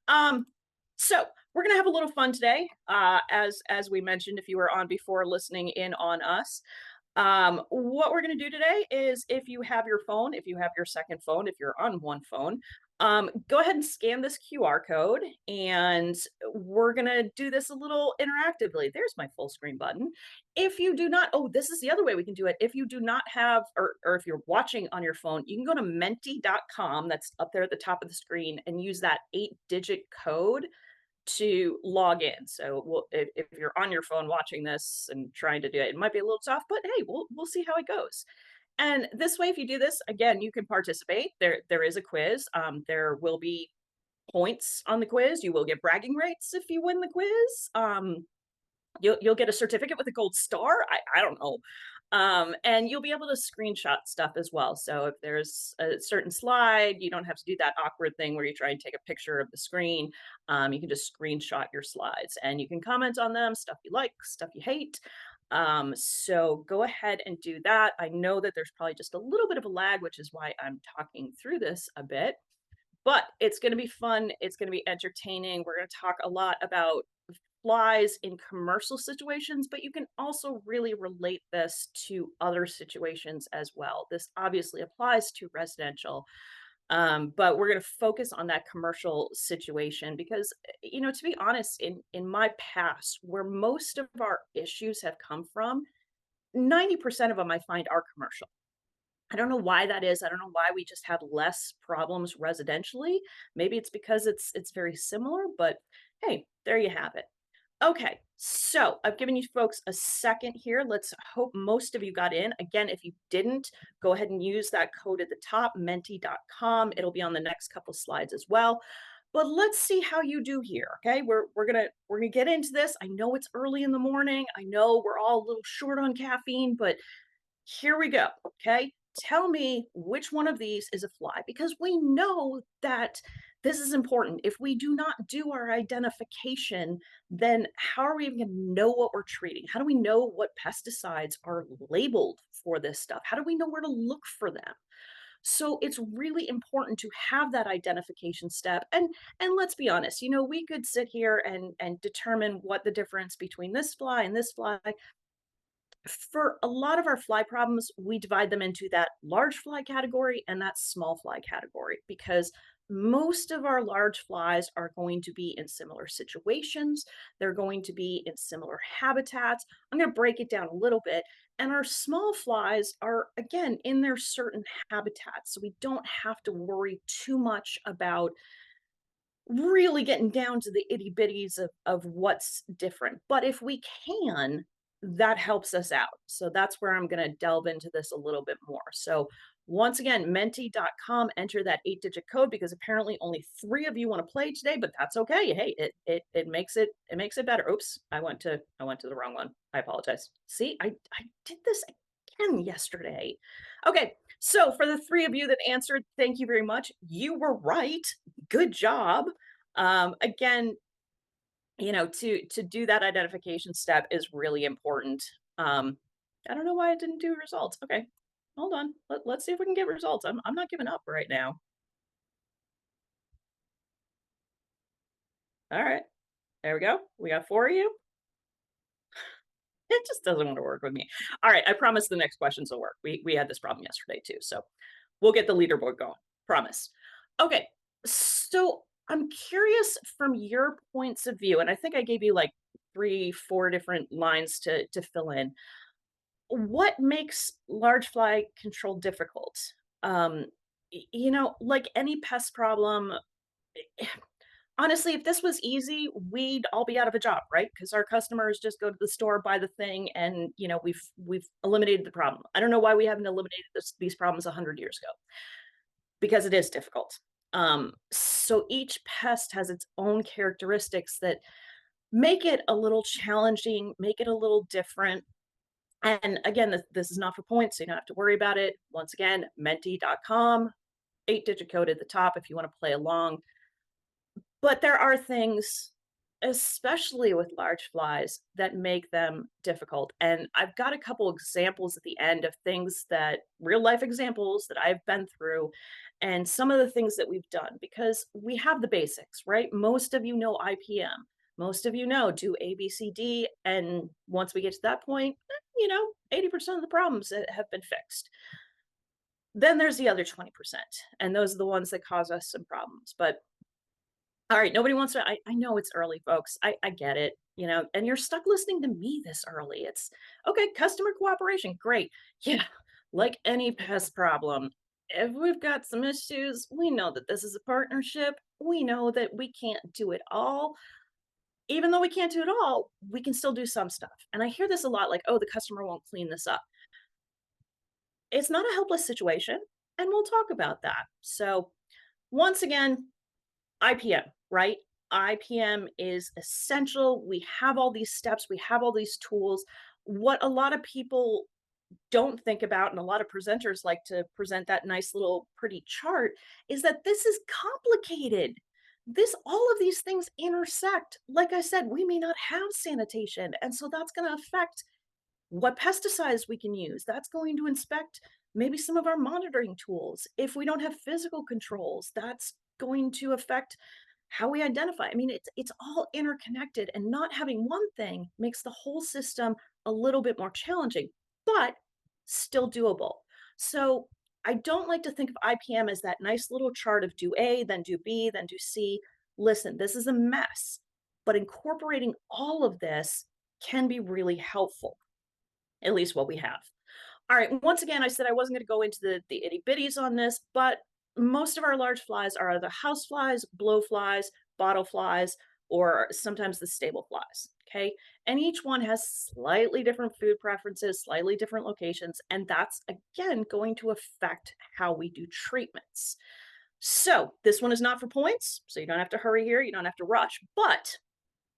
Um, so we're gonna have a little fun today. As we mentioned, if you were on before listening in on us, what we're gonna do today is if you have your phone, if you have your second phone, if you're on one phone, go ahead and scan this QR code, and we're gonna do this a little interactively. There's my full screen button. If you do not, oh, this is the other way we can do it. If you do not have, or if you're watching on your phone, you can go to menti.com. That's up there at the top of the screen, and use that 8-digit code to log in. So if you're on your phone watching this and trying to do it, it might be a little tough, but hey, we'll see how it goes. And this way, if you do this, again, you can participate. There is a quiz. There will be points on the quiz. You will get bragging rights if you win the quiz. You'll get a certificate with a gold star. I don't know. And you'll be able to screenshot stuff as well. So if there's a certain slide, you don't have to do that awkward thing where you try and take a picture of the screen. You can just screenshot your slides and you can comment on them, stuff you like, stuff you hate. So go ahead and do that. I know that there's probably just a little bit of a lag, which is why I'm talking through this a bit, but it's going to be fun. It's going to be entertaining. We're going to talk a lot about flies in commercial situations, but you can also really relate this to other situations as well. This obviously applies to residential, but we're going to focus on that commercial situation because, to be honest, in my past, where most of our issues have come from, 90% of them I find are commercial. I don't know why that is. I don't know why we just have less problems residentially. Maybe it's because it's very similar, but hey, there you have it. Okay, so I've given you folks a second here. Let's hope most of you got in. Again, if you didn't, go ahead and use that code at the top, menti.com. It'll be on the next couple slides as well. But let's see how you do here. Okay, we're gonna get into this. I know it's early in the morning. I know we're all a little short on caffeine, but here we go. Okay. Tell me which one of these is a fly because we know that this is important. If we do not do our identification, then how are we even going to know what we're treating? How do we know what pesticides are labeled for this stuff? How do we know where to look for them? So it's really important to have that identification step. And let's be honest, we could sit here and determine what the difference between this fly and this fly. For a lot of our fly problems, we divide them into that large fly category and that small fly category because most of our large flies are going to be in similar situations. They're going to be in similar habitats. I'm going to break it down a little bit. And our small flies are, again, in their certain habitats. So we don't have to worry too much about really getting down to the itty bitties of what's different. But if we can, that helps us out. So that's where I'm going to delve into this a little bit more. So once again, menti.com, enter that 8-digit code because apparently only 3 of you want to play today, but that's okay. Hey, it makes it better. Oops, I went to the wrong one. I apologize. See, I did this again yesterday. Okay, so for the 3 of you that answered, thank you very much. You were right. Good job. Again, to do that identification step is really important. I don't know why it didn't do results. Okay, hold on. Let's see if we can get results. I'm not giving up right now. All right, there we go. We got 4 of you. It just doesn't want to work with me. All right, I promise the next questions will work. We had this problem yesterday too, so we'll get the leaderboard going. Promise. Okay, so I'm curious from your points of view, and I think I gave you like 3, 4 different lines to fill in. What makes large fly control difficult? Um, like any pest problem, honestly, if this was easy, we'd all be out of a job, right? Because our customers just go to the store, buy the thing, and we've eliminated the problem. I don't know why we haven't eliminated these problems 100 years ago, because it is difficult. So each pest has its own characteristics that make it a little challenging, make it a little different. And again, this is not for points, so you don't have to worry about it. Once again, menti.com, 8-digit code at the top if you want to play along. But there are things especially with large flies that make them difficult. And I've got a couple examples at the end of things that real life examples that I've been through and some of the things that we've done because we have the basics, right? Most of you know IPM. Most of you know do ABCD. And once we get to that point, 80% of the problems that have been fixed. Then there's the other 20%, and those are the ones that cause us some problems. But all right, nobody wants to. I know it's early, folks. I get it, and you're stuck listening to me this early. It's okay, customer cooperation, great. Yeah, like any pest problem, if we've got some issues, we know that this is a partnership. We know that we can't do it all. Even though we can't do it all, we can still do some stuff. And I hear this a lot like, oh, the customer won't clean this up. It's not a helpless situation, and we'll talk about that. So, once again, IPM, right? IPM is essential. We have all these steps, we have all these tools. What a lot of people don't think about, and a lot of presenters like to present that nice little pretty chart, is that this is complicated. All of these things intersect. Like I said, we may not have sanitation. And so that's going to affect what pesticides we can use. That's going to inspect maybe some of our monitoring tools. If we don't have physical controls, that's going to affect how we identify. I mean, it's all interconnected, and not having one thing makes the whole system a little bit more challenging, but still doable. So I don't like to think of IPM as that nice little chart of do A, then do B, then do C. Listen, this is a mess, but incorporating all of this can be really helpful, at least what we have. All right, once again, I said I wasn't going to go into the itty bitties on this, but most of our large flies are either house flies, blow flies, bottle flies, or sometimes the stable flies. Okay. And each one has slightly different food preferences, slightly different locations, and that's again going to affect how we do treatments. So this one is not for points, so you don't have to hurry here, you don't have to rush, but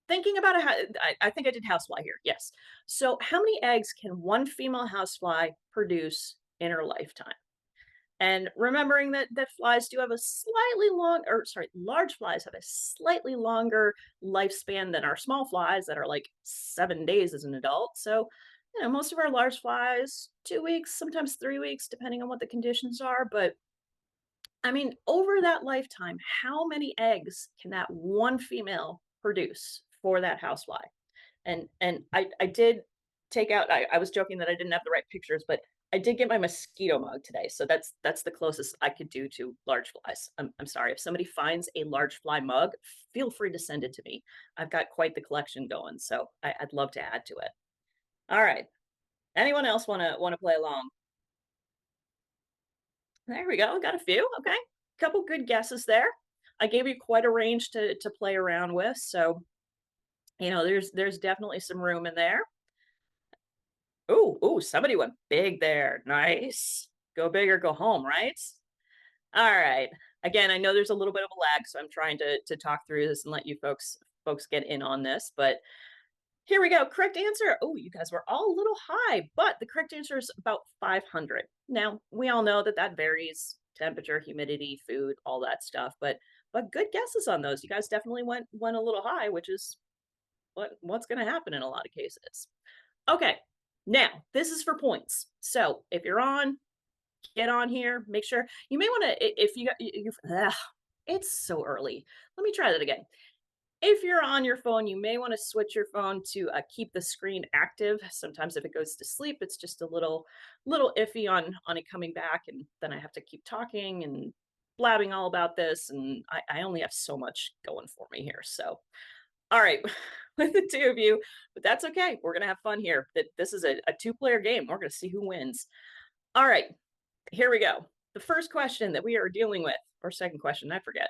thinking about I think I did housefly here. Yes. So, how many eggs can one female housefly produce in her lifetime? And remembering that flies do have a slightly long, or sorry, large flies have a slightly longer lifespan than our small flies that are like 7 days as an adult. So, most of our large flies, 2 weeks, sometimes 3 weeks, depending on what the conditions are. But I mean, over that lifetime, how many eggs can that one female produce for that housefly? And I did take out. I was joking that I didn't have the right pictures, but I did get my mosquito mug today, so that's the closest I could do to large flies. I'm sorry if somebody finds a large fly mug, feel free to send it to me. I've got quite the collection going, so I'd love to add to it. All right. Anyone else wanna play along? There we go. Got a few. Okay. Couple good guesses there. I gave you quite a range to play around with, so there's definitely some room in there. Ooh, somebody went big there. Nice. Go big or go home, right? All right. Again, I know there's a little bit of a lag, so I'm trying to talk through this and let you folks get in on this, but here we go. Correct answer. Oh, you guys were all a little high, but the correct answer is about 500. Now, we all know that varies, temperature, humidity, food, all that stuff, but good guesses on those. You guys definitely went a little high, which is what's going to happen in a lot of cases. Okay. Now, this is for points. So, if you're on, get on here. Make sure you may want to if it's so early. Let me try that again. If you're on your phone, you may want to switch your phone to keep the screen active. Sometimes if it goes to sleep, it's just a little iffy on it coming back, and then I have to keep talking and blabbing all about this, and I only have so much going for me here. So, all right, with the two of you, but that's okay. We're gonna have fun here. This is a two-player game. We're gonna see who wins. All right, here we go. The first question that we are dealing with, or second question, I forget.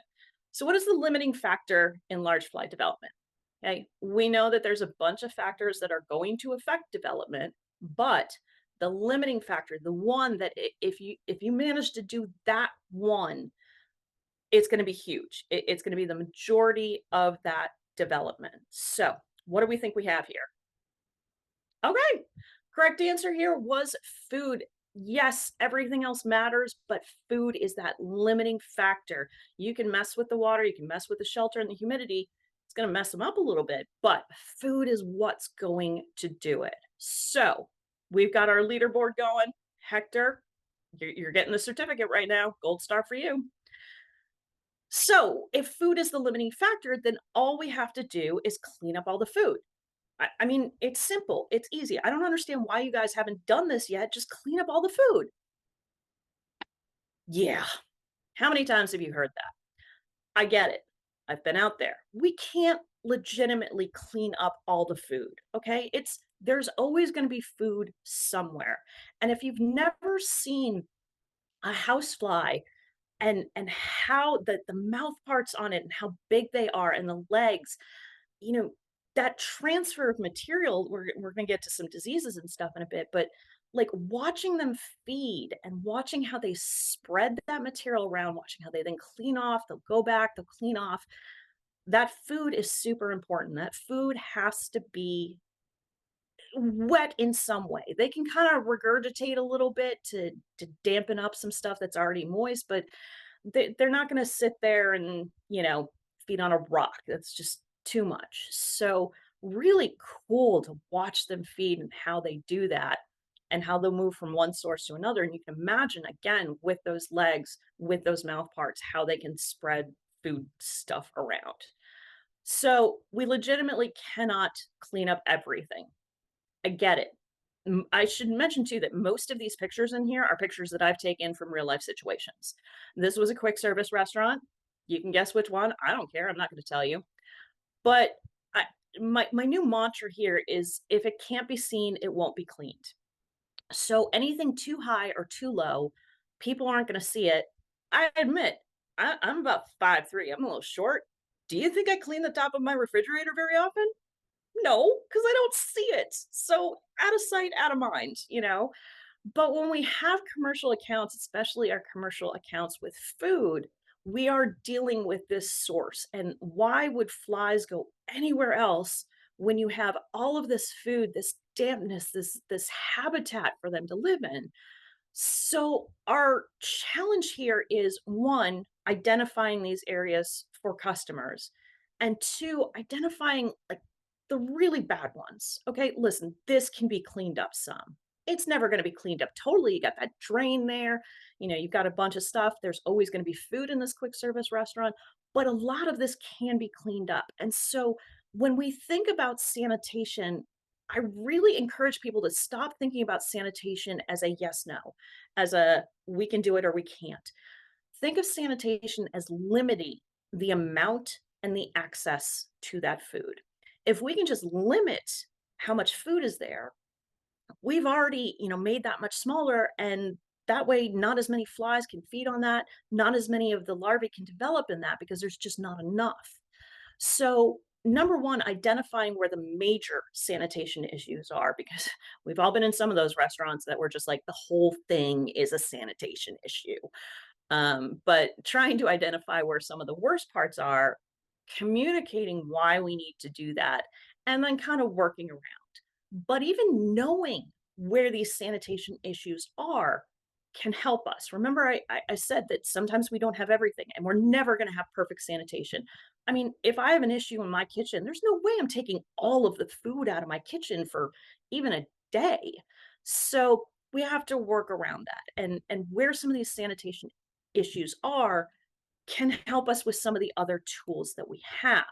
So, what is the limiting factor in large fly development? Okay, we know that there's a bunch of factors that are going to affect development, but the limiting factor, the one that if you manage to do that one, it's going to be huge. It's going to be the majority of that development. So, what do we think we have here? Okay. Correct answer here was food. Yes, everything else matters, but food is that limiting factor. You can mess with the water, you can mess with the shelter and the humidity. It's going to mess them up a little bit, but food is what's going to do it. So we've got our leaderboard going. Hector, you're getting the certificate right now. Gold star for you. So if food is the limiting factor, then all we have to do is clean up all the food. I mean, it's simple. It's easy. I don't understand why you guys haven't done this yet. Just clean up all the food. Yeah. How many times have you heard that? I get it. I've been out there. We can't legitimately clean up all the food, okay? There's always going to be food somewhere. And if you've never seen a housefly and how the mouth parts on it and how big they are and the legs, you know, that transfer of material, we're going to get to some diseases and stuff in a bit, but like watching them feed and watching how they spread that material around, watching how they then clean off, they'll go back, they'll clean off. That food is super important. That food has to be wet in some way. They can kind of regurgitate a little bit to dampen up some stuff that's already moist, but they're not going to sit there and, feed on a rock. That's just too much. So really cool to watch them feed and how they do that and how they'll move from one source to another. And you can imagine again with those legs, with those mouth parts, how they can spread food stuff around. So we legitimately cannot clean up everything. I get it. I should mention too that most of these pictures in here are pictures that I've taken from real life situations. This was a quick service restaurant. You can guess which one. I don't care. I'm not going to tell you. But I, my new mantra here is if it can't be seen, it won't be cleaned. So anything too high or too low, people aren't going to see it. I admit, I'm about 5'3". I'm a little short. Do you think I clean the top of my refrigerator very often? No, because I don't see it. So out of sight, out of mind. But when we have commercial accounts, especially our commercial accounts with food, we are dealing with this source. And why would flies go anywhere else when you have all of this food, this dampness, this habitat for them to live in? So our challenge here is one, identifying these areas for customers, and two, identifying like the really bad ones. Okay, listen, this can be cleaned up some. It's never going to be cleaned up totally. You got that drain there, you've got a bunch of stuff. There's always going to be food in this quick service restaurant, but a lot of this can be cleaned up. And so when we think about sanitation, I really encourage people to stop thinking about sanitation as a yes, no, as a we can do it or we can't. Think of sanitation as limiting the amount and the access to that food. If we can just limit how much food is there, we've already, made that much smaller, and that way not as many flies can feed on that, not as many of the larvae can develop in that because there's just not enough. So, number one, identifying where the major sanitation issues are, because we've all been in some of those restaurants that were just like the whole thing is a sanitation issue. But trying to identify where some of the worst parts are, communicating why we need to do that, and then kind of working around. But even knowing where these sanitation issues are can help us. Remember, I said that sometimes we don't have everything and we're never going to have perfect sanitation. I mean, if I have an issue in my kitchen, there's no way I'm taking all of the food out of my kitchen for even a day. So we have to work around that. And where some of these sanitation issues are can help us with some of the other tools that we have.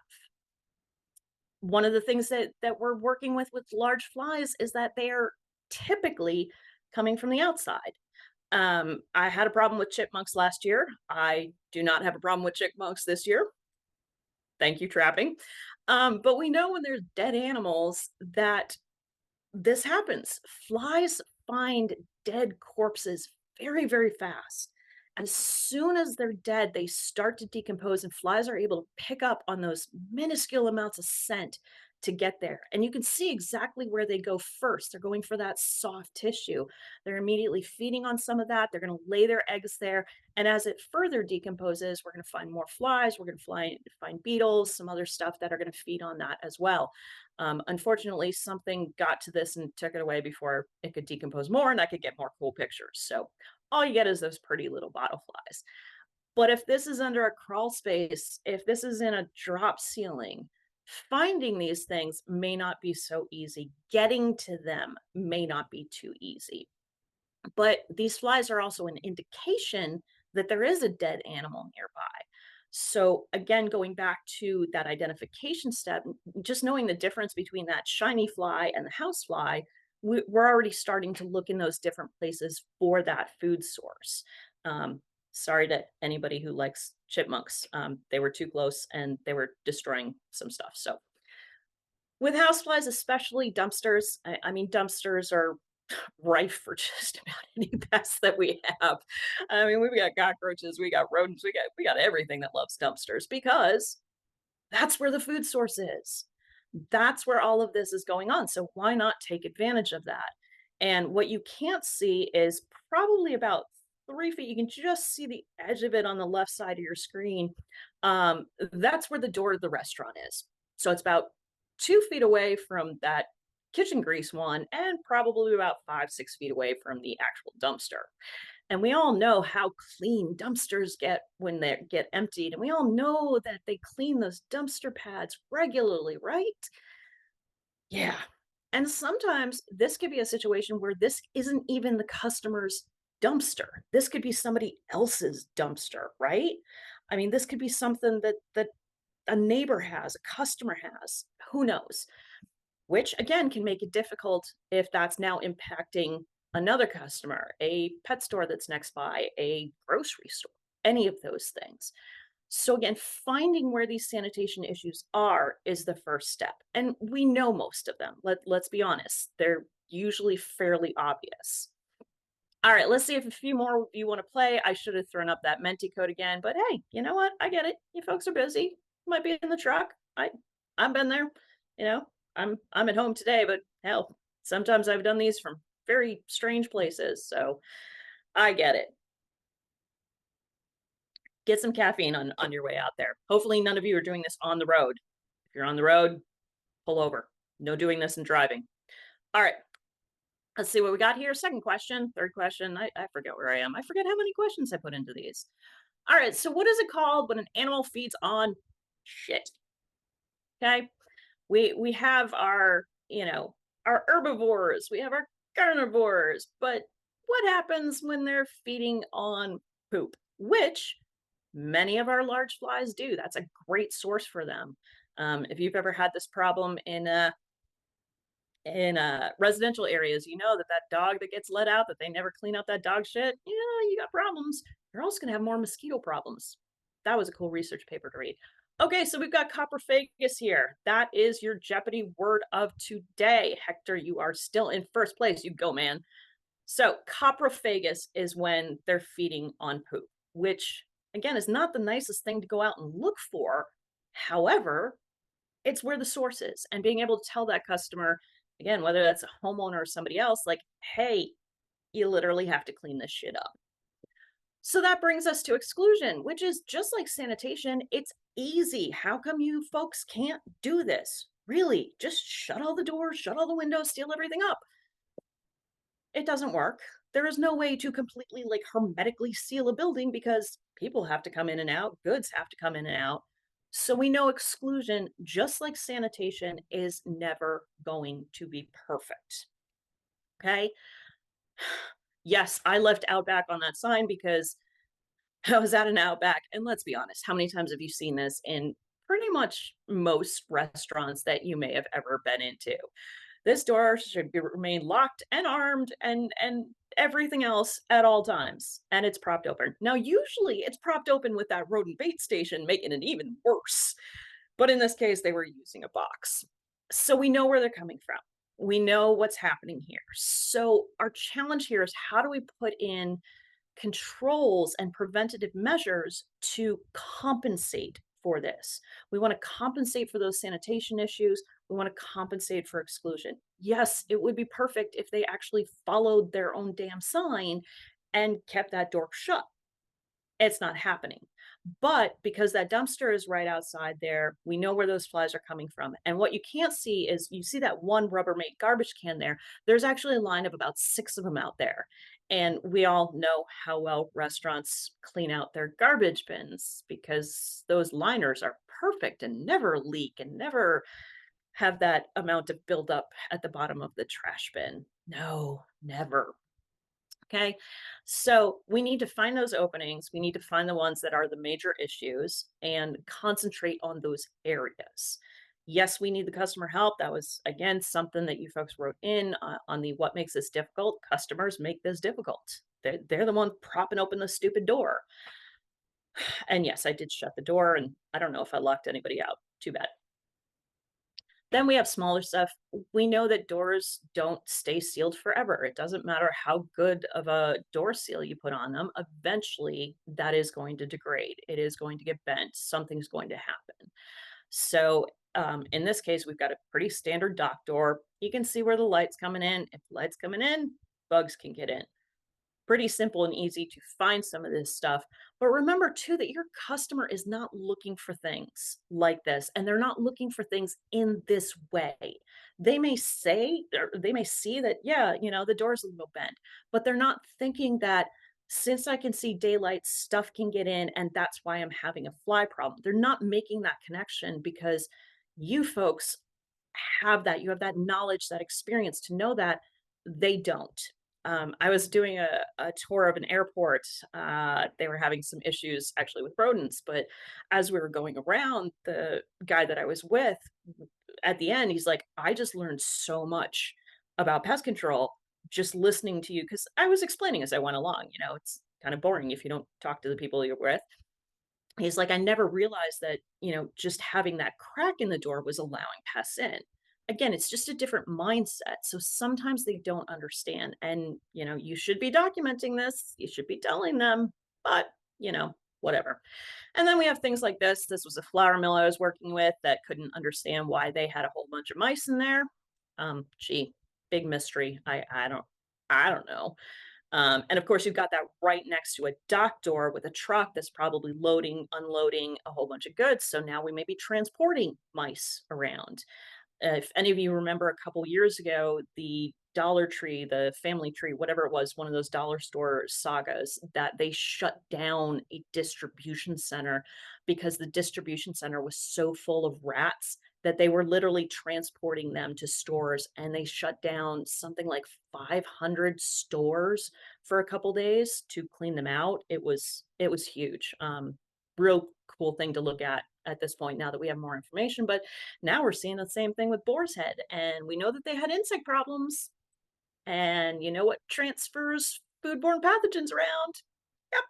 One of the things that we're working with large flies is that they are typically coming from the outside. I had a problem with chipmunks last year. I do not have a problem with chipmunks this year. Thank you, trapping. But we know when there's dead animals that this happens. Flies find dead corpses very, very fast. As soon as they're dead, they start to decompose, and flies are able to pick up on those minuscule amounts of scent to get there. And you can see exactly where they go first. They're going for that soft tissue. They're immediately feeding on some of that. They're going to lay their eggs there. And as it further decomposes, we're going to find more flies. We're going to find beetles, some other stuff that are going to feed on that as well. Unfortunately, something got to this and took it away before it could decompose more and I could get more cool pictures. So all you get is those pretty little bottle flies. But if this is under a crawl space, if this is in a drop ceiling, Finding these things may not be so easy. Getting to them may not be too easy. But these flies are also an indication that there is a dead animal nearby. So, again, going back to that identification step, just knowing the difference between that shiny fly and the house fly, we're already starting to look in those different places for that food source. Um, Sorry to anybody who likes chipmunks. They were too close and they were destroying some stuff. So, with houseflies, especially dumpsters, I mean, dumpsters are rife for just about any pest that we have. I mean, we've got cockroaches, we got rodents, we got everything that loves dumpsters because that's where the food source is. That's where all of this is going on. So why not take advantage of that? And what you can't see is probably about 3 feet. You can just see the edge of it on the left side of your screen. That's where the door of the restaurant is. So it's about 2 feet away from that kitchen grease one and probably about 5, 6 feet away from the actual dumpster. And we all know how clean dumpsters get when they get emptied. And we all know that they clean those dumpster pads regularly, right? Yeah. And sometimes this could be a situation where this isn't even the customer's dumpster. This could be somebody else's dumpster, right? I mean, this could be something that a neighbor has, a customer has, who knows? Which again can make it difficult if that's now impacting another customer, a pet store that's next by, a grocery store, any of those things. So again, finding where these sanitation issues are is the first step. And we know most of them. Let's be honest. They're usually fairly obvious. All right, let's see if a few more of you want to play. I should have thrown up that Menti code again, but hey, you know what? I get it. You folks are busy. Might be in the truck. I've been there. You know, I'm at home today, but hell, sometimes I've done these from very strange places. So I get it. Get some caffeine on your way out there. Hopefully none of you are doing this on the road. If you're on the road, pull over. No doing this and driving. All right. Let's see what we got here. Second question, third question. I forget where I am. I forget how many questions I put into these. All right. So what is it called when an animal feeds on shit? Okay. We have our, our herbivores, we have our carnivores, but what happens when they're feeding on poop? Which many of our large flies do. That's a great source for them. If you've ever had this problem in residential areas, you know that that dog that gets let out, that they never clean up that dog shit, you got problems. You're also going to have more mosquito problems. That was a cool research paper to read. Okay, so we've got coprophagus here. That is your Jeopardy word of today. Hector, you are still in first place. You go, man. So coprophagus is when they're feeding on poop, which again is not the nicest thing to go out and look for. However, it's where the source is, and being able to tell that customer, again, whether that's a homeowner or somebody else, like, hey, you literally have to clean this shit up. So that brings us to exclusion, which is just like sanitation. It's easy. How come you folks can't do this? Really, just shut all the doors, shut all the windows, seal everything up. It doesn't work. There is no way to completely like hermetically seal a building because people have to come in and out, goods have to come in and out. So we know exclusion, just like sanitation, is never going to be perfect. Okay. Yes, I left Outback on that sign because I was at an Outback. And let's be honest, how many times have you seen this in pretty much most restaurants that you may have ever been into? This door should remain locked and armed and everything else at all times, and it's propped open. Now, usually it's propped open with that rodent bait station, making it even worse. But in this case, they were using a box. So we know where they're coming from. We know what's happening here. So our challenge here is how do we put in controls and preventative measures to compensate for this? We want to compensate for those sanitation issues. We want to compensate for exclusion. Yes, it would be perfect if they actually followed their own damn sign and kept that door shut. It's not happening. But because that dumpster is right outside there, we know where those flies are coming from. And what you can't see is you see that one Rubbermaid garbage can there. There's actually a line of about 6 of them out there. And we all know how well restaurants clean out their garbage bins because those liners are perfect and never leak and never have that amount of buildup at the bottom of the trash bin. No, never. Okay. So we need to find those openings. We need to find the ones that are the major issues and concentrate on those areas. Yes, we need the customer help. That was, again, something that you folks wrote in on the what makes this difficult. Customers make this difficult. They're the one propping open the stupid door. And yes, I did shut the door, and I don't know if I locked anybody out. Too bad. Then we have smaller stuff. We know that doors don't stay sealed forever. It doesn't matter how good of a door seal you put on them. Eventually, that is going to degrade. It is going to get bent. Something's going to happen. So, in this case, we've got a pretty standard dock door. You can see where the light's coming in. If the light's coming in, bugs can get in. Pretty simple and easy to find some of this stuff. But remember too that your customer is not looking for things like this, and they're not looking for things in this way. They may say, or they may see that, yeah, the door's a little bent, but they're not thinking that since I can see daylight, stuff can get in, and that's why I'm having a fly problem. They're not making that connection because you folks have that. You have that knowledge, that experience to know that they don't. I was doing a tour of an airport. They were having some issues actually with rodents, but as we were going around, the guy that I was with at the end, he's like, I just learned so much about pest control just listening to you because I was explaining as I went along. It's kind of boring if you don't talk to the people you're with. He's like, "I never realized that, just having that crack in the door was allowing pests in." Again, it's just a different mindset. So sometimes they don't understand. And, you should be documenting this. You should be telling them, but, whatever. And then we have things like this. This was a flour mill I was working with that couldn't understand why they had a whole bunch of mice in there. Gee, big mystery. I don't know. And of course, you've got that right next to a dock door with a truck that's probably loading, unloading a whole bunch of goods. So now we may be transporting mice around. If any of you remember a couple years ago, the Dollar Tree, the Family Tree, whatever it was, one of those dollar store sagas, that they shut down a distribution center because the distribution center was so full of rats that they were literally transporting them to stores, and they shut down something like 500 stores for a couple days to clean them out. It was huge. Real cool thing to look at this point now that we have more information. But now we're seeing the same thing with boar's head, and we know that they had insect problems. And you know what transfers foodborne pathogens around? Yep.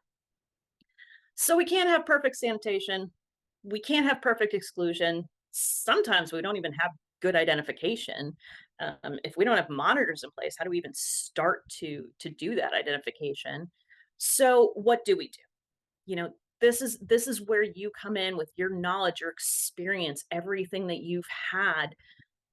So we can't have perfect sanitation. We can't have perfect exclusion. Sometimes we don't even have good identification. If we don't have monitors in place, how do we even start to do that identification? So what do we do? This is where you come in with your knowledge, your experience, everything that you've had.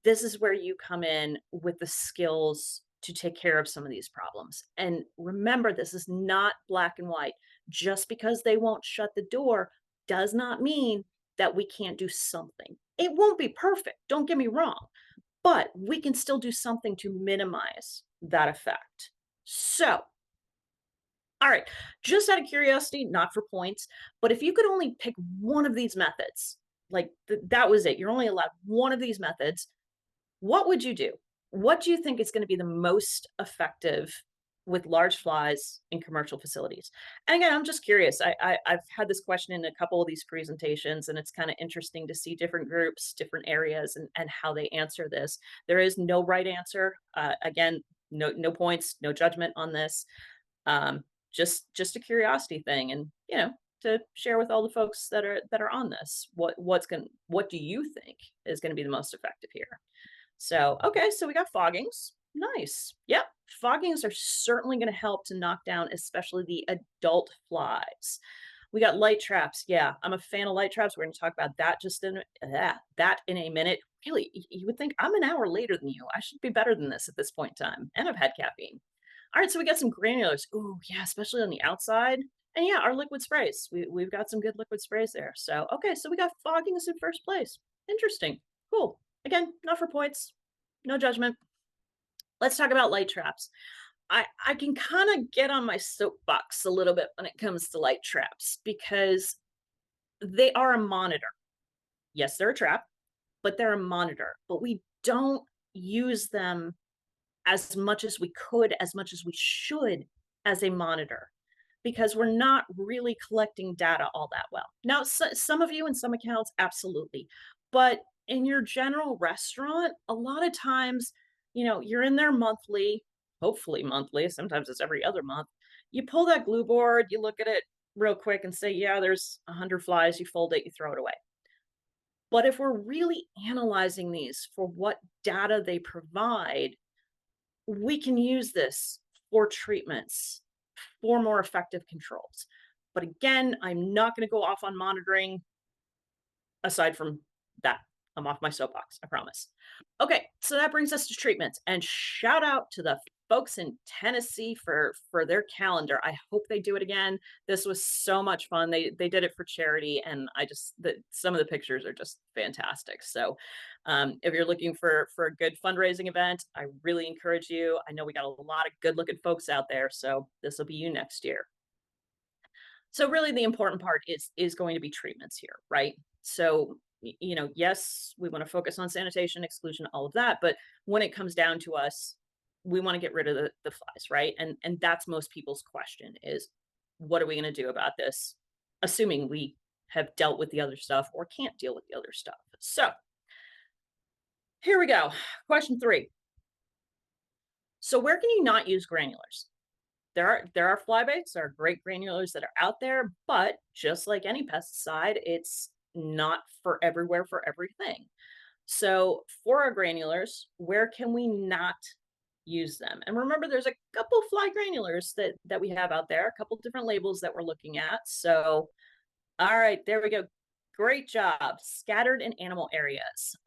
This is where you come in with the skills to take care of some of these problems. And remember, this is not black and white. Just because they won't shut the door does not mean that we can't do something. It won't be perfect, don't get me wrong, but we can still do something to minimize that effect. So, all right, just out of curiosity, not for points, but if you could only pick one of these methods, like that was it, you're only allowed one of these methods, what would you do? What do you think is going to be the most effective with large flies in commercial facilities? And again, I'm just curious. I've had this question in a couple of these presentations, and it's kind of interesting to see different groups, different areas, and how they answer this. There is no right answer. Again, no points, no judgment on this. Just a curiosity thing, and to share with all the folks that are on this. What do you think is going to be the most effective here? So, okay, so we got foggings. Nice. Yep. Foggings are certainly going to help to knock down, especially the adult flies. We got light traps. Yeah, I'm a fan of light traps. We're going to talk about that that in a minute. Really, you would think I'm an hour later than you. I should be better than this at this point in time. And I've had caffeine. All right, so we got some granulars. Ooh, yeah, especially on the outside. And yeah, our liquid sprays. We've got some good liquid sprays there. So, okay, so we got foggings in first place. Interesting. Cool. Again, not for points, no judgment. Let's talk about light traps. I can kind of get on my soapbox a little bit when it comes to light traps because they are a monitor. Yes, they're a trap, but they're a monitor. But we don't use them as much as we could, as much as we should as a monitor because we're not really collecting data all that well. Now, some of you in some accounts, absolutely. But in your general restaurant, a lot of times, you're in there monthly, hopefully monthly, sometimes it's every other month. You pull that glue board, you look at it real quick and say, yeah, there's 100 flies, you fold it, you throw it away. But if we're really analyzing these for what data they provide, we can use this for treatments, for more effective controls. But again, I'm not going to go off on monitoring aside from that. I'm off my soapbox, I promise. Okay, so that brings us to treatments. And shout out to the folks in Tennessee for their calendar. I hope they do it again. This was so much fun. They did it for charity, and some of the pictures are just fantastic. So, if you're looking for a good fundraising event, I really encourage you. I know we got a lot of good looking folks out there, so this will be you next year. So really the important part is going to be treatments here, right? So, yes, we want to focus on sanitation, exclusion, all of that, but when it comes down to us, we want to get rid of the flies, right? And that's most people's question is what are we going to do about this? Assuming we have dealt with the other stuff or can't deal with the other stuff. So here we go. Question 3. So where can you not use granulars? There are fly baits, there are great granulars that are out there, but just like any pesticide, it's not for everywhere for everything. So for our granulars, where can we not use them? And remember, there's a couple fly granulars that we have out there, a couple different labels that we're looking at. So all right, there we go. Great job. Scattered in animal areas.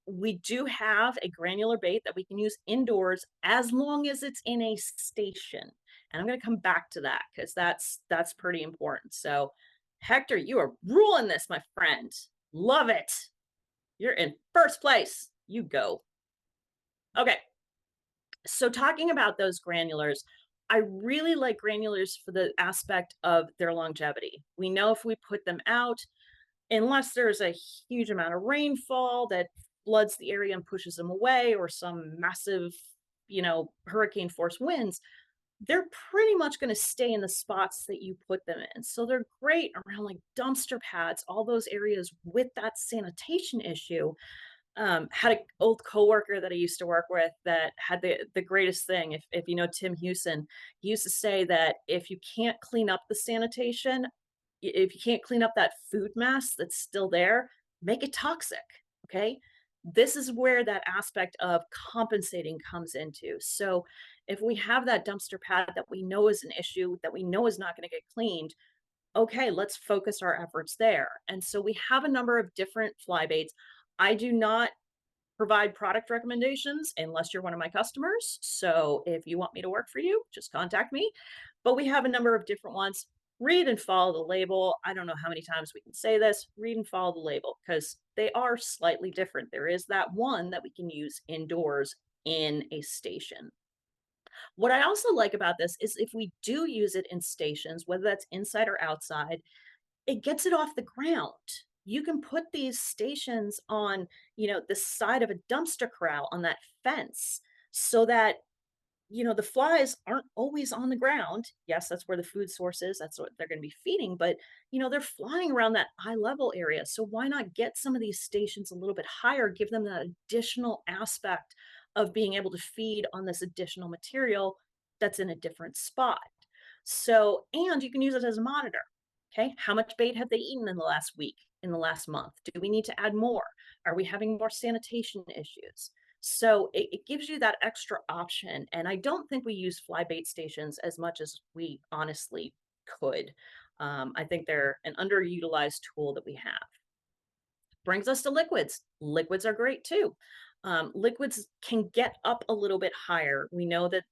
We do have a granular bait that we can use indoors as long as it's in a station. And I'm going to come back to that because that's pretty important. So, Hector, you are ruling this, my friend. Love it. You're in first place. You go. Okay. So, talking about those granulars, I really like granulars for the aspect of their longevity. We know if we put them out, unless there's a huge amount of rainfall that floods the area and pushes them away, or some massive, hurricane force winds, they're pretty much going to stay in the spots that you put them in. So they're great around like dumpster pads, all those areas with that sanitation issue. Had an old coworker that I used to work with that had the greatest thing. If you know Tim Hewson, he used to say that if you can't clean up the sanitation, if you can't clean up that food mass that's still there, make it toxic. Okay. This is where that aspect of compensating comes into. So, if we have that dumpster pad that we know is an issue, that we know is not going to get cleaned, okay, let's focus our efforts there. And so, we have a number of different fly baits. I do not provide product recommendations unless you're one of my customers. So if you want me to work for you, just contact me. But we have a number of different ones. Read and follow the label. I don't know how many times we can say this. Read and follow the label because they are slightly different. There is that one that we can use indoors in a station. What I also like about this is if we do use it in stations, whether that's inside or outside, it gets it off the ground. You can put these stations on, the side of a dumpster corral on that fence so that, the flies aren't always on the ground. Yes, that's where the food source is. That's what they're going to be feeding, but, they're flying around that eye level area. So why not get some of these stations a little bit higher, give them that additional aspect of being able to feed on this additional material that's in a different spot. So, and you can use it as a monitor. Okay, how much bait have they eaten in the last week, in the last month? Do we need to add more? Are we having more sanitation issues? So it gives you that extra option. And I don't think we use fly bait stations as much as we honestly could. I think they're an underutilized tool that we have. Brings us to liquids. Liquids are great too. Liquids can get up a little bit higher. We know that,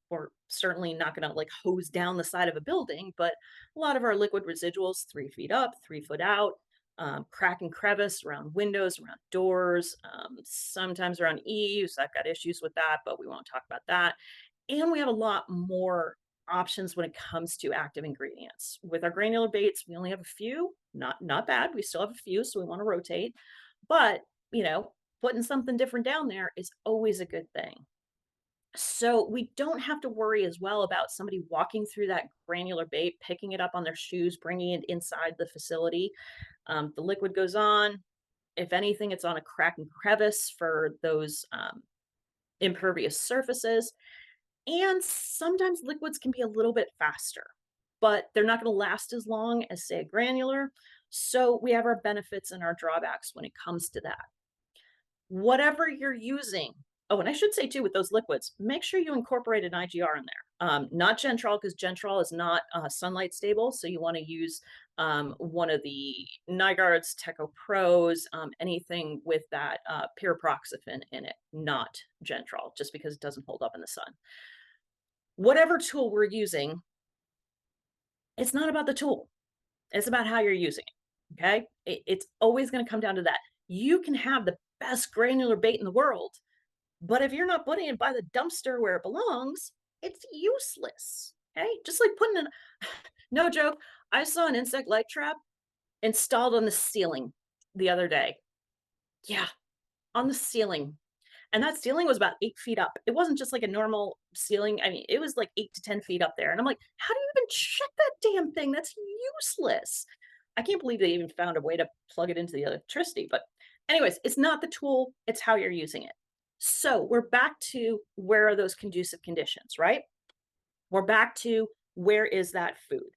we're certainly not going to like hose down the side of a building, but a lot of our liquid residuals, 3 feet up, 3 foot out, crack and crevice around windows, around doors, sometimes around eaves. I've got issues with that, but we won't talk about that. And we have a lot more options when it comes to active ingredients. With our granular baits, we only have a few, not bad. We still have a few, so we want to rotate. But, you know, putting something different down there is always a good thing. So we don't have to worry as well about somebody walking through that granular bait, picking it up on their shoes, bringing it inside the facility. The liquid goes on. If anything, it's on a crack and crevice for those impervious surfaces. And sometimes liquids can be a little bit faster, but they're not going to last as long as, say, a granular. So we have our benefits and our drawbacks when it comes to that. Whatever you're using. Oh, and I should say too, with those liquids, make sure you incorporate an IGR in there. Not Gentrol, because Gentrol is not sunlight stable. So you want to use one of the Nygaards, Teco Pros, anything with that pyriproxyfen in it, not Gentrol, just because it doesn't hold up in the sun. Whatever tool we're using, it's not about the tool. It's about how you're using it. Okay. It's always going to come down to that. You can have the best granular bait in the world, but if you're not putting it by the dumpster where it belongs, it's useless. Okay. Just like putting an, no joke, I saw an insect light trap installed on the ceiling the other day. Yeah, on the ceiling. And that ceiling was about 8 feet up. It wasn't just like a normal ceiling. I mean, it was like 8 to 10 feet up there. And I'm like, how do you even check that damn thing? That's useless. I can't believe they even found a way to plug it into the electricity. But, anyways, it's not the tool, it's how you're using it. So we're back to where are those conducive conditions, right? We're back to where is that food?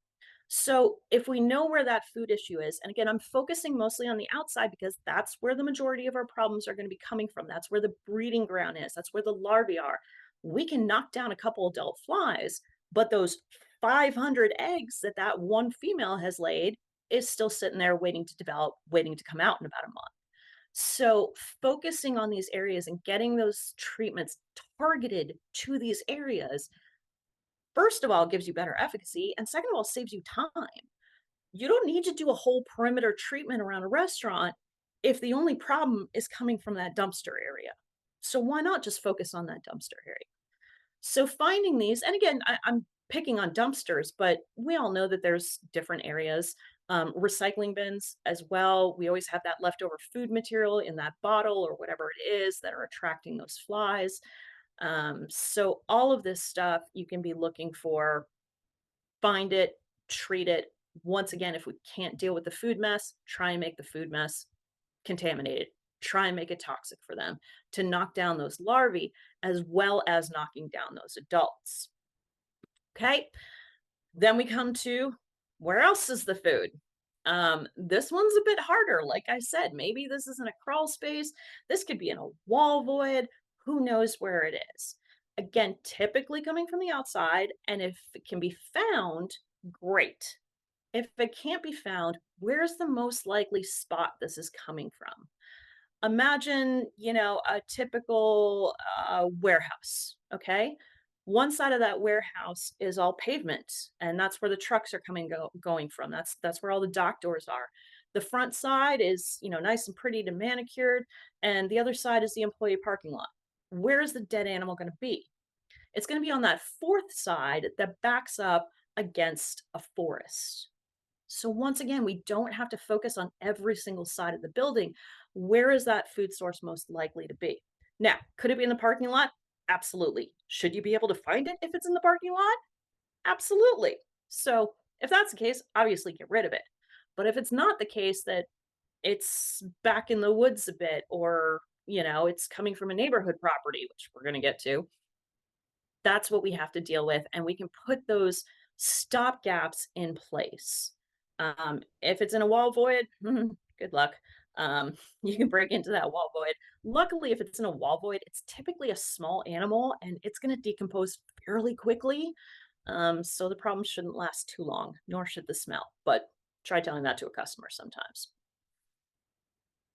So if we know where that food issue is, and again, I'm focusing mostly on the outside because that's where the majority of our problems are going to be coming from. That's where the breeding ground is. That's where the larvae are. We can knock down a couple adult flies, but those 500 eggs that that one female has laid is still sitting there waiting to develop, waiting to come out in about a month. So focusing on these areas and getting those treatments targeted to these areas, first of all, gives you better efficacy, and second of all, saves you time. You don't need to do a whole perimeter treatment around a restaurant if the only problem is coming from that dumpster area. So why not just focus on that dumpster area? So finding these, and again, I'm picking on dumpsters, but we all know that there's different areas. Recycling bins as well. We always have that leftover food material in that bottle or whatever it is that are attracting those flies. So all of this stuff you can be looking for, find it, treat it. Once again, if we can't deal with the food mess, try and make the food mess contaminated. Try and make it toxic for them to knock down those larvae as well as knocking down those adults. Okay. Then we come to where else is the food? This one's a bit harder. Like I said, maybe this isn't a crawl space. This could be in a wall void. Who knows where it is? Again, typically coming from the outside. And if it can be found, great. If it can't be found, where's the most likely spot this is coming from? Imagine, a typical warehouse, okay? One side of that warehouse is all pavement, and that's where the trucks are going from. That's where all the dock doors are. The front side is, nice and pretty and manicured, and the other side is the employee parking lot. Where is the dead animal going to be? It's going to be on that fourth side that backs up against a forest. So once again, we don't have to focus on every single side of the building. Where is that food source most likely to be? Now, could it be in the parking lot? Absolutely. Should you be able to find it if it's in the parking lot? Absolutely. So if that's the case, obviously get rid of it. But if it's not the case that it's back in the woods a bit, or, it's coming from a neighborhood property, which we're going to get to, that's what we have to deal with. And we can put those stop gaps in place. If it's in a wall void, good luck. You can break into that wall void. Luckily, if it's in a wall void, it's typically a small animal and it's going to decompose fairly quickly. So the problem shouldn't last too long, nor should the smell. But try telling that to a customer sometimes.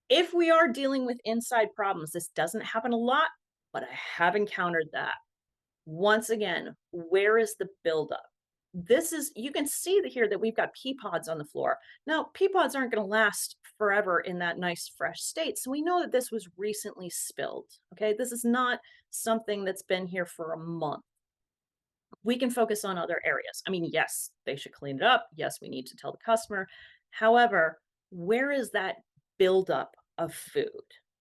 If we are dealing with inside problems, this doesn't happen a lot, but I have encountered that. Once again, where is the buildup? You can see here that we've got pea pods on the floor. Now, pea pods aren't going to last forever in that nice fresh state. So we know that this was recently spilled. Okay. This is not something that's been here for a month. We can focus on other areas. I mean, yes, they should clean it up. Yes, we need to tell the customer. However, where is that buildup of food?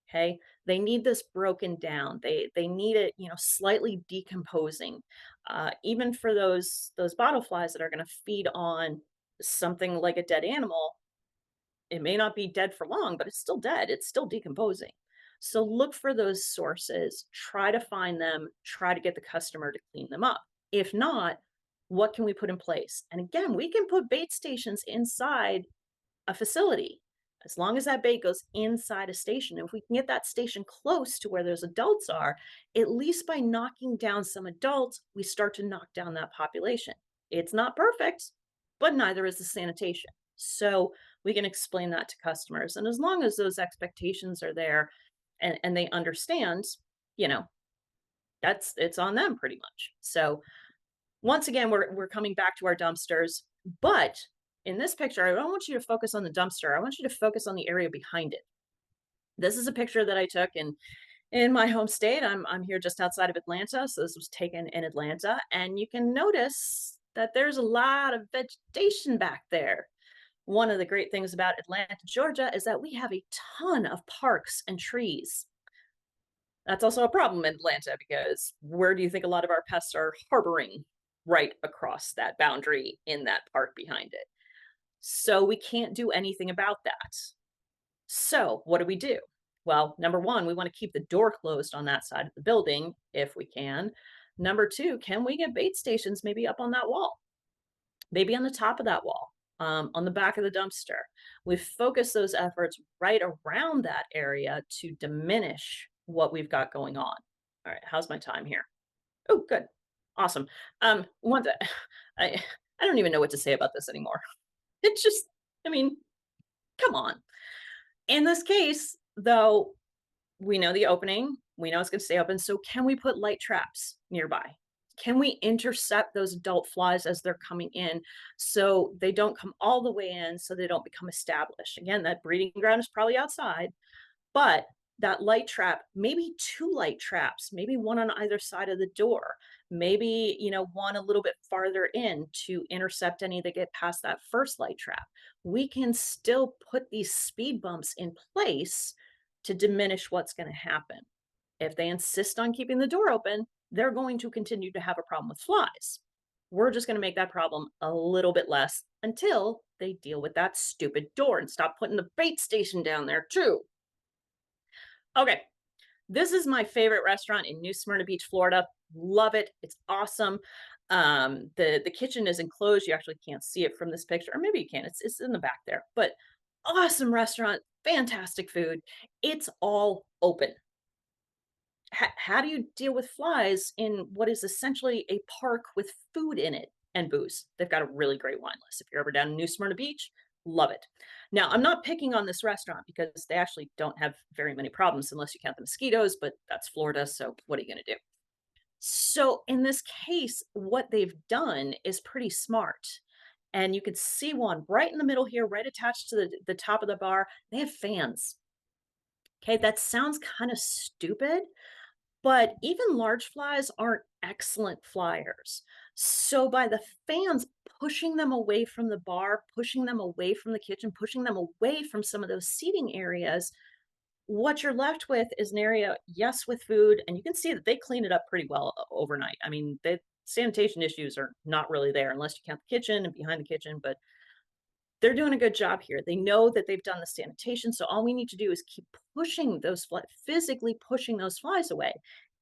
Okay. They need this broken down. They need it, slightly decomposing. Even for those bottle flies that are going to feed on something like a dead animal, it may not be dead for long, but it's still dead. It's still decomposing. So look for those sources, try to find them, try to get the customer to clean them up. If not, what can we put in place? And again, we can put bait stations inside a facility as long as that bait goes inside a station. If we can get that station close to where those adults are, at least by knocking down some adults, we start to knock down that population. It's not perfect, but neither is the sanitation. So we can explain that to customers. And as long as those expectations are there and they understand, you know, it's on them pretty much. So once again, we're coming back to our dumpsters, but in this picture, I don't want you to focus on the dumpster. I want you to focus on the area behind it. This is a picture that I took in my home state. I'm here just outside of Atlanta, so this was taken in Atlanta, and you can notice that there's a lot of vegetation back there. One of the great things about Atlanta, Georgia, is that we have a ton of parks and trees. That's also a problem in Atlanta because where do you think a lot of our pests are harboring? Right across that boundary in that park behind it. So we can't do anything about that. So what do we do? Well, number one, we want to keep the door closed on that side of the building if we can. Number two, can we get bait stations maybe up on that wall? Maybe on the top of that wall, on the back of the dumpster. We focus those efforts right around that area to diminish what we've got going on. All right, how's my time here? Oh, good. Awesome. One that I I don't even know what to say about this anymore. It's just, I mean, come on. In this case, though, we know the opening, we know it's going to stay open. So can we put light traps nearby? Can we intercept those adult flies as they're coming in so they don't come all the way in, so they don't become established? Again, that breeding ground is probably outside, but that light trap, maybe two light traps, maybe one on either side of the door, maybe, one a little bit farther in to intercept any that get past that first light trap. We can still put these speed bumps in place to diminish what's going to happen. If they insist on keeping the door open, they're going to continue to have a problem with flies. We're just going to make that problem a little bit less until they deal with that stupid door and stop putting the bait station down there too. Okay, this is my favorite restaurant in New Smyrna Beach, Florida. Love it. It's awesome. The kitchen is enclosed. You actually can't see it from this picture, or maybe you can. It's in the back there. But awesome restaurant, fantastic food. It's all open. How do you deal with flies in what is essentially a park with food in it and booze? They've got a really great wine list. If you're ever down in New Smyrna Beach, love it. Now, I'm not picking on this restaurant because they actually don't have very many problems unless you count the mosquitoes, but that's Florida, so what are you going to do? So, in this case, what they've done is pretty smart. And you can see one right in the middle here, right attached to the top of the bar. They have fans. Okay, that sounds kind of stupid, but even large flies aren't excellent flyers. So by the fans pushing them away from the bar, pushing them away from the kitchen, pushing them away from some of those seating areas, what you're left with is an area, yes, with food, and you can see that they clean it up pretty well overnight. I mean, the sanitation issues are not really there unless you count the kitchen and behind the kitchen, but they're doing a good job here. They know that they've done the sanitation, so all we need to do is keep pushing those flies, physically pushing those flies away,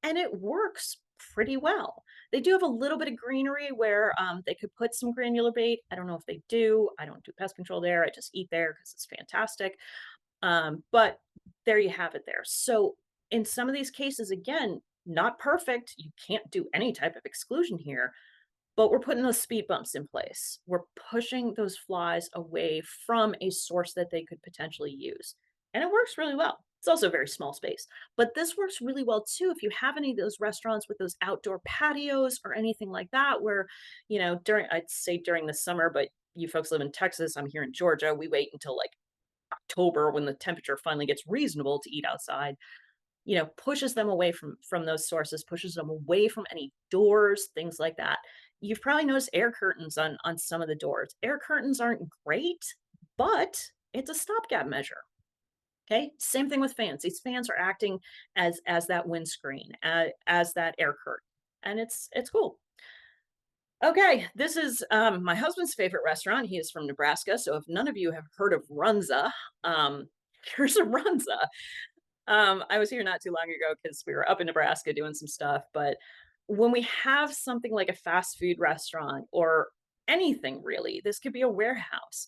and it works pretty well. They do have a little bit of greenery where they could put some granular bait. I don't know if they do. I don't do pest control there. I just eat there because it's fantastic. But there you have it there. So in some of these cases, again, not perfect. You can't do any type of exclusion here, but we're putting those speed bumps in place. We're pushing those flies away from a source that they could potentially use. And it works really well. It's also a very small space, but this works really well too. If you have any of those restaurants with those outdoor patios or anything like that, where, I'd say during the summer, but you folks live in Texas, I'm here in Georgia, we wait until like October when the temperature finally gets reasonable to eat outside. pushes them away from those sources, pushes them away from any doors, things like that. You've probably noticed air curtains on some of the doors. Air curtains aren't great, but it's a stopgap measure. Okay, same thing with fans. These fans are acting as that windscreen, as that air curtain, and it's cool. Okay, this is my husband's favorite restaurant. He is from Nebraska, so if none of you have heard of Runza, um, here's a Runza. I was here not too long ago because we were up in Nebraska doing some stuff. But when we have something like a fast food restaurant or anything really, this could be a warehouse.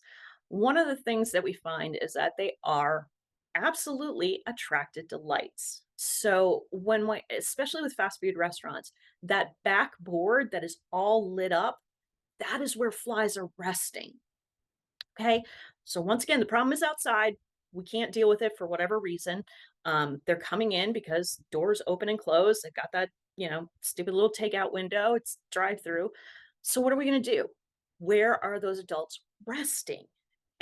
One of the things that we find is that they are absolutely attracted to lights. So especially with fast food restaurants, that back board that is all lit up, that is where flies are resting. Okay. So once again, the problem is outside. We can't deal with it for whatever reason. They're coming in because doors open and close. They've got that, stupid little takeout window. It's drive through. So what are we going to do? Where are those adults resting?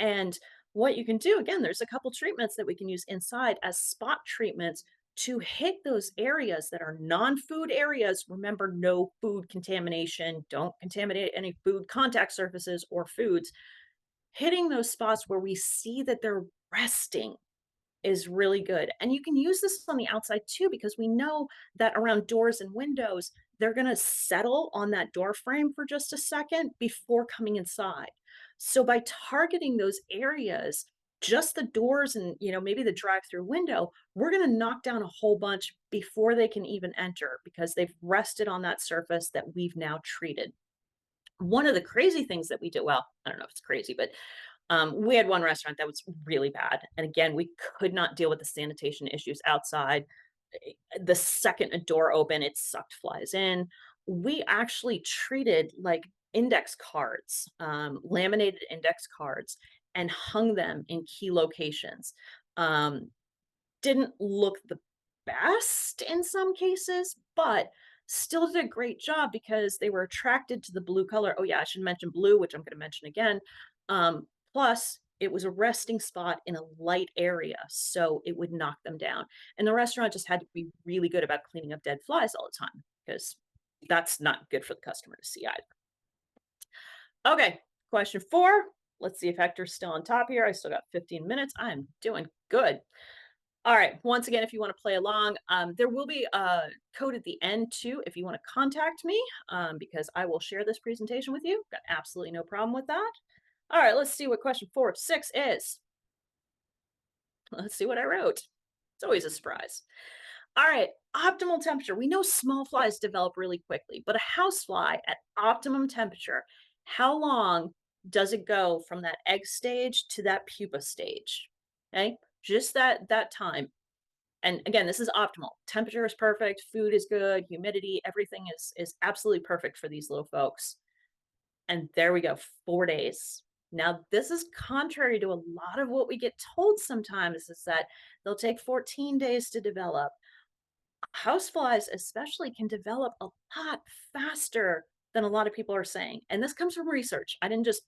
And what you can do, again, there's a couple treatments that we can use inside as spot treatments to hit those areas that are non-food areas. Remember, no food contamination. Don't contaminate any food contact surfaces or foods. Hitting those spots where we see that they're resting is really good. And you can use this on the outside too, because we know that around doors and windows, they're going to settle on that door frame for just a second before coming inside. So by targeting those areas, just the doors and maybe the drive-through window, we're going to knock down a whole bunch before they can even enter because they've rested on that surface that we've now treated. One of the crazy things that we did, well, I don't know if it's crazy, but we had one restaurant that was really bad. And again, we could not deal with the sanitation issues outside. The second a door opened, it sucked flies in. We actually treated like index cards, laminated index cards, and hung them in key locations. Um, didn't look the best in some cases, but still did a great job because they were attracted to the blue color. Oh yeah, I should mention blue, which I'm going to mention again. Plus, it was a resting spot in a light area, so it would knock them down. And the restaurant just had to be really good about cleaning up dead flies all the time because that's not good for the customer to see either. Okay, question 4. Let's see if Hector's still on top here. I still got 15 minutes. I'm doing good. All right. Once again, if you want to play along, there will be a code at the end too if you want to contact me, because I will share this presentation with you. Got absolutely no problem with that. All right. Let's see what question 4 of 6 is. Let's see what I wrote. It's always a surprise. All right. Optimal temperature. We know small flies develop really quickly, but a housefly at optimum temperature, how long does it go from that egg stage to that pupa stage? Okay. Just that time. And again, this is optimal. Temperature is perfect, food is good, humidity, everything is absolutely perfect for these little folks. And there we go, 4 days. Now, this is contrary to a lot of what we get told sometimes is that they'll take 14 days to develop. Houseflies especially can develop a lot faster than a lot of people are saying. And this comes from research. I didn't just,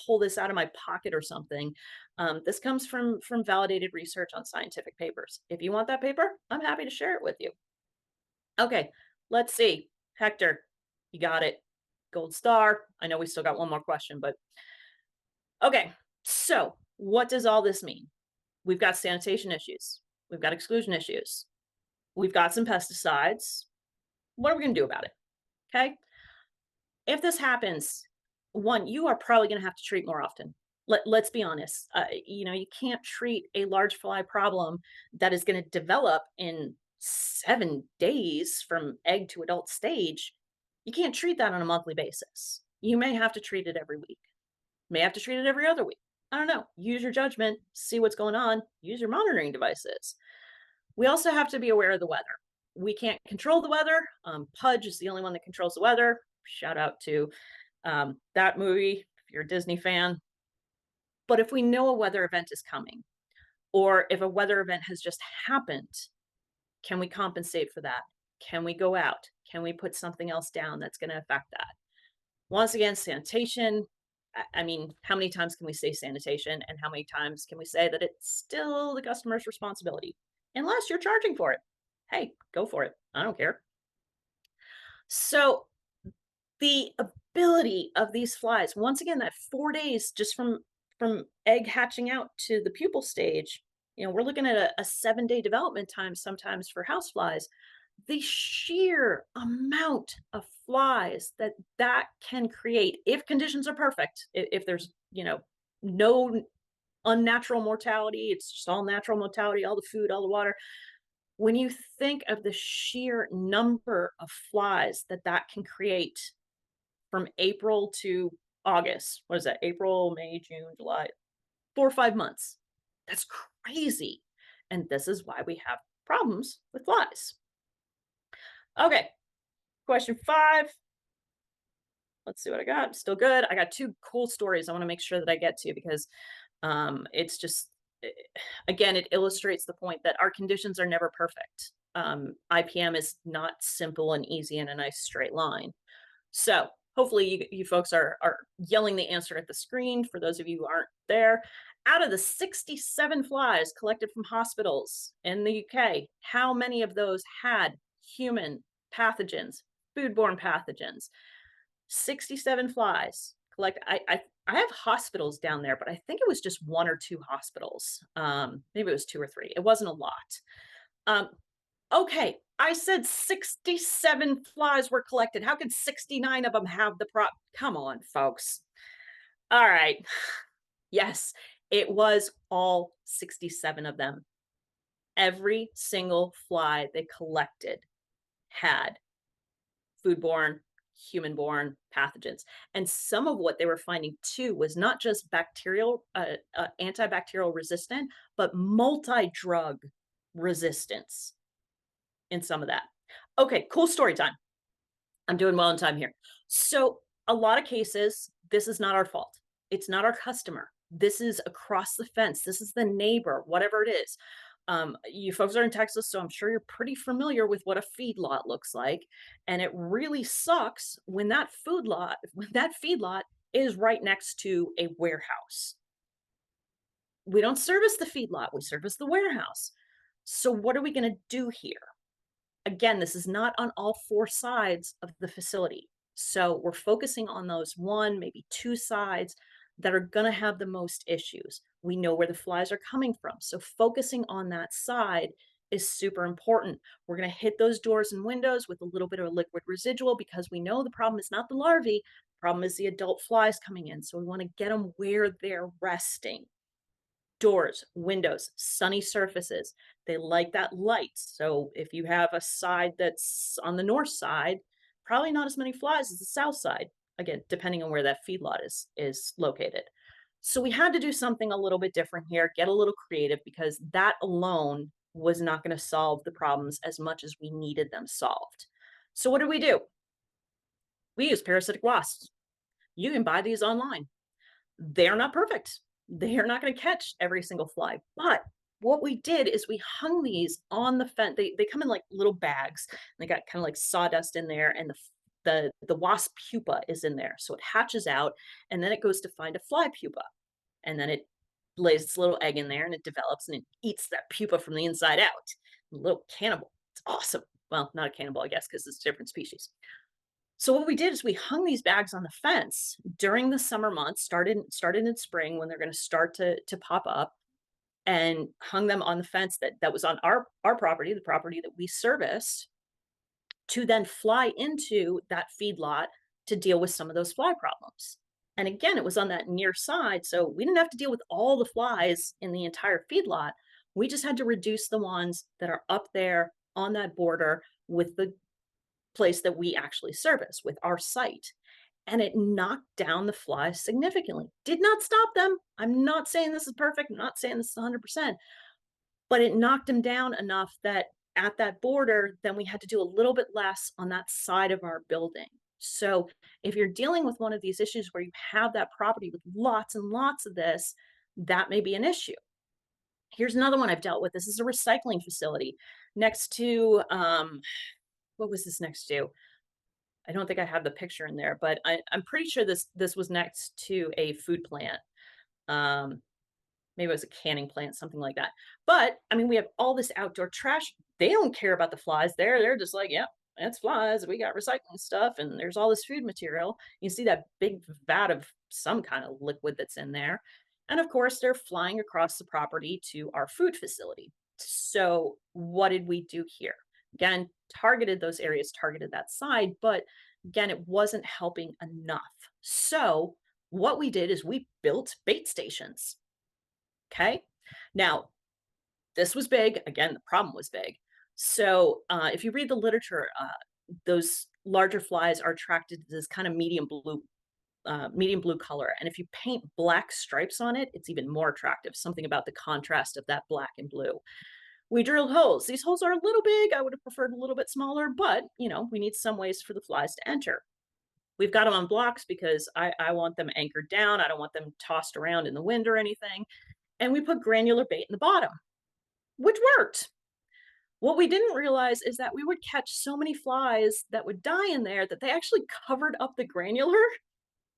pull this out of my pocket or something. This comes from validated research on scientific papers. If you want that paper, I'm happy to share it with you. Okay, let's see. Hector, you got it. Gold star. I know we still got one more question, but okay. So what does all this mean? We've got sanitation issues. We've got exclusion issues. We've got some pesticides. What are we going to do about it? Okay. If this happens, one, you are probably going to have to treat more often. Let's be honest. You can't treat a large fly problem that is going to develop in 7 days from egg to adult stage. You can't treat that on a monthly basis. You may have to treat it every week. May have to treat it every other week. I don't know. Use your judgment, see what's going on, use your monitoring devices. We also have to be aware of the weather. We can't control the weather. Pudge is the only one that controls the weather. Shout out to that movie, if you're a Disney fan. But if we know a weather event is coming, or if a weather event has just happened, can we compensate for that? Can we go out? Can we put something else down that's going to affect that? Once again, sanitation. I mean, how many times can we say sanitation, and how many times can we say that it's still the customer's responsibility? unless you're charging for it. Hey, go for it. I don't care. So the ability of these flies, once again, that 4 days just from egg hatching out to the pupal stage, we're looking at a 7-day development time sometimes for house flies. The sheer amount of flies that can create, if conditions are perfect, if there's no unnatural mortality, it's just all natural mortality, all the food, all the water. When you think of the sheer number of flies that can create from April to August, what is that? April, May, June, July, 4 or 5 months. That's crazy. And this is why we have problems with flies. Okay, question 5. Let's see what I got. Still good. I got 2 cool stories I want to make sure that I get to because it's just, eh, again, it illustrates the point that our conditions are never perfect. IPM is not simple and easy in a nice straight line. So hopefully you folks are yelling the answer at the screen for those of you who aren't there. Out of the 67 flies collected from hospitals in the UK, how many of those had human pathogens, foodborne pathogens? 67 flies collect. I have hospitals down there, but I think it was just 1 or 2 hospitals. Maybe it was 2 or 3. It wasn't a lot. Um, okay, I said 67 flies were collected. How could 69 of them have the prop? Come on, folks. All right. Yes, it was all 67 of them. Every single fly they collected had foodborne, human-borne pathogens. And some of what they were finding too was not just bacterial, antibacterial resistant, but multi-drug resistance in some of that. Okay, cool story time. I'm doing well in time here. So, a lot of cases, this is not our fault. It's not our customer. This is across the fence. This is the neighbor, whatever it is. You folks are in Texas, so I'm sure you're pretty familiar with what a feedlot looks like. And it really sucks when that feedlot is right next to a warehouse. We don't service the feedlot, we service the warehouse. So, what are we going to do here? Again, this is not on all 4 sides of the facility. So we're focusing on those 1, maybe 2 sides that are going to have the most issues. We know where the flies are coming from. So focusing on that side is super important. We're going to hit those doors and windows with a little bit of a liquid residual because we know the problem is not the larvae, the problem is the adult flies coming in. So we want to get them where they're resting. Doors, windows, sunny surfaces. They like that light. So if you have a side that's on the north side, probably not as many flies as the south side. Again, depending on where that feedlot is located. So we had to do something a little bit different here, get a little creative because that alone was not going to solve the problems as much as we needed them solved. So what did we do? We use parasitic wasps. You can buy these online. They're not perfect. They're not going to catch every single fly. But what we did is we hung these on the fence. They come in like little bags. They got kind of like sawdust in there, and the wasp pupa is in there. So it hatches out, and then it goes to find a fly pupa, and then it lays its little egg in there, and it develops, and it eats that pupa from the inside out. A little cannibal. It's awesome. Well, not a cannibal, I guess, because it's a different species. So what we did is we hung these bags on the fence during the summer months, started in spring when they're going to start to pop up, and hung them on the fence that was on our property, the property that we serviced, to then fly into that feedlot to deal with some of those fly problems. And again, it was on that near side, so we didn't have to deal with all the flies in the entire feedlot. We just had to reduce the ones that are up there on that border with the place that we actually service with our site. And it knocked down the flies significantly. Did not stop them. I'm not saying this is perfect. I'm not saying this is 100%, but it knocked them down enough that at that border, then we had to do a little bit less on that side of our building. So if you're dealing with one of these issues where you have that property with lots and lots of this, that may be an issue. Here's another one I've dealt with. This is a recycling facility next to, what was this next to? I don't think I have the picture in there, but I'm pretty sure this was next to a food plant. Um, Maybe it was a canning plant, something like that. But I mean, we have all this outdoor trash. They don't care about the flies there. They're just like, yep, it's flies. We got recycling stuff and there's all this food material. You see that big vat of some kind of liquid that's in there. And of course, they're flying across the property to our food facility. So, what did we do here? Again, targeted those areas, targeted that side, but again, it wasn't helping enough. So, what we did is we built bait stations. Okay. Now, this was big. Again, the problem was big. So, if you read the literature, those larger flies are attracted to this kind of medium blue color. And if you paint black stripes on it, it's even more attractive. Something about the contrast of that black and blue. We drilled holes. These holes are a little big. I would have preferred a little bit smaller, but we need some ways for the flies to enter. We've got them on blocks because I want them anchored down. I don't want them tossed around in the wind or anything. And we put granular bait in the bottom, which worked. What we didn't realize is that we would catch so many flies that would die in there that they actually covered up the granular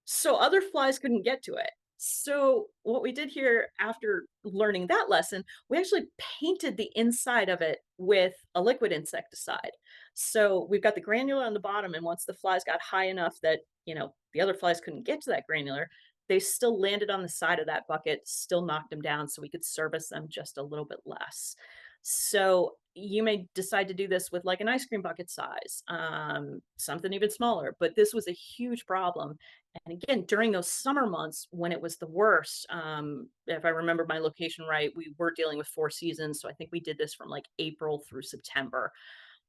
so other flies couldn't get to it. So what we did here after learning that lesson, we actually painted the inside of it with a liquid insecticide. So we've got the granular on the bottom, and once the flies got high enough that, the other flies couldn't get to that granular, they still landed on the side of that bucket, still knocked them down so we could service them just a little bit less. So you may decide to do this with like an ice cream bucket size, something even smaller, but this was a huge problem. And again, during those summer months when it was the worst, if I remember my location right, we were dealing with 4 seasons. So I think we did this from like April through September.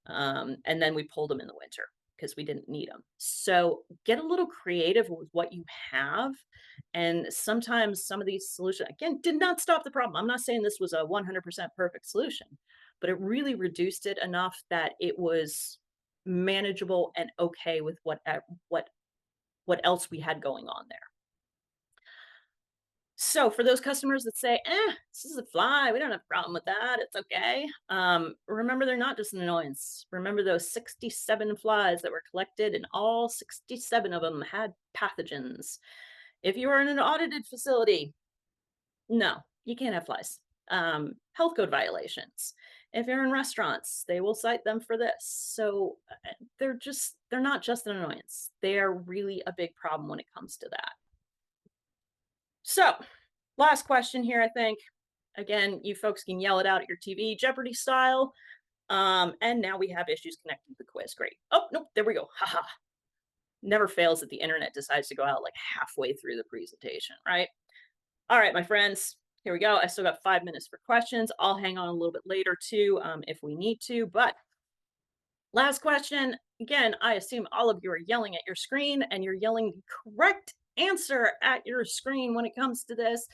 And then we pulled them in the winter because we didn't need them. So get a little creative with what you have. And sometimes some of these solutions, again, did not stop the problem. I'm not saying this was a 100% perfect solution, but it really reduced it enough that it was manageable and okay with what else we had going on there. So for those customers that say, this is a fly, we don't have a problem with that, it's okay. Remember, they're not just an annoyance. Remember those 67 flies that were collected, and all 67 of them had pathogens. If you are in an audited facility, no, you can't have flies. Health code violations. If you're in restaurants, they will cite them for this. So they're not just an annoyance. They are really a big problem when it comes to that. So, last question here, I think. Again, you folks can yell it out at your TV, Jeopardy style. And now we have issues connecting to the quiz. Great. Oh, nope, there we go. Haha. Never fails that the internet decides to go out like halfway through the presentation, right? All right, my friends, here we go. I still got 5 minutes for questions. I'll hang on a little bit later too, if we need to. But last question. Again, I assume all of you are yelling at your screen and you're yelling the correct answer at your screen when it comes to this.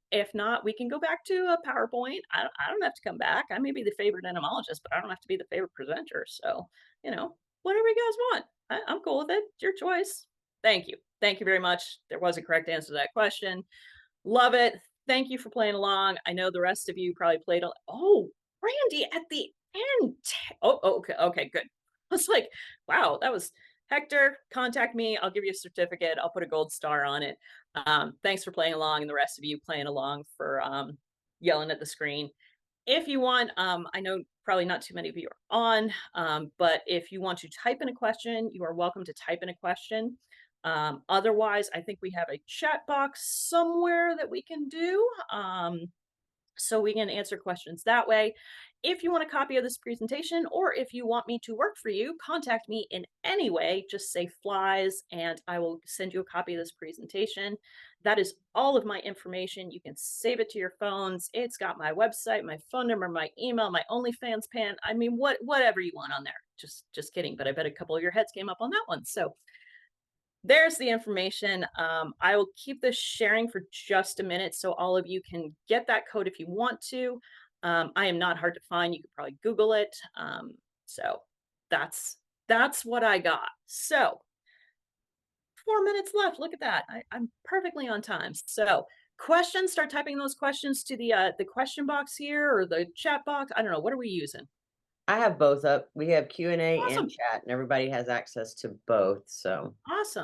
If not, we can go back to a PowerPoint. I don't have to come back. I may be the favorite entomologist, but I don't have to be the favorite presenter. So, whatever you guys want. I'm cool with it. It's your choice. Thank you. Thank you very much. There was a correct answer to that question. Love it. Thank you for playing along. I know the rest of you probably played. Oh, Randy at the end. Oh, okay. Okay, good. I was like, wow, that was Hector. Contact me. I'll give you a certificate. I'll put a gold star on it. Thanks for playing along, and the rest of you playing along for yelling at the screen. If you want, I know probably not too many of you are on, but if you want to type in a question, you are welcome to type in a question. Otherwise, I think we have a chat box somewhere that we can do. So we can answer questions that way. If you want a copy of this presentation, or if you want me to work for you, contact me in any way. Just say flies and I will send you a copy of this presentation. That is all of my information. You can save it to your phones. It's got my website, my phone number, my email, my OnlyFans pan. I mean, whatever you want on there. Just kidding, but I bet a couple of your heads came up on that one. So there's the information. I will keep this sharing for just a minute so all of you can get that code if you want to. I am not hard to find. You could probably Google it. So that's what I got. So 4 minutes left. Look at that. I'm perfectly on time. So questions, start typing those questions to the question box here or the chat box. I don't know. What are we using? I have both up. We have Q&A and Awesome. chat, and everybody has access to both, so. Awesome.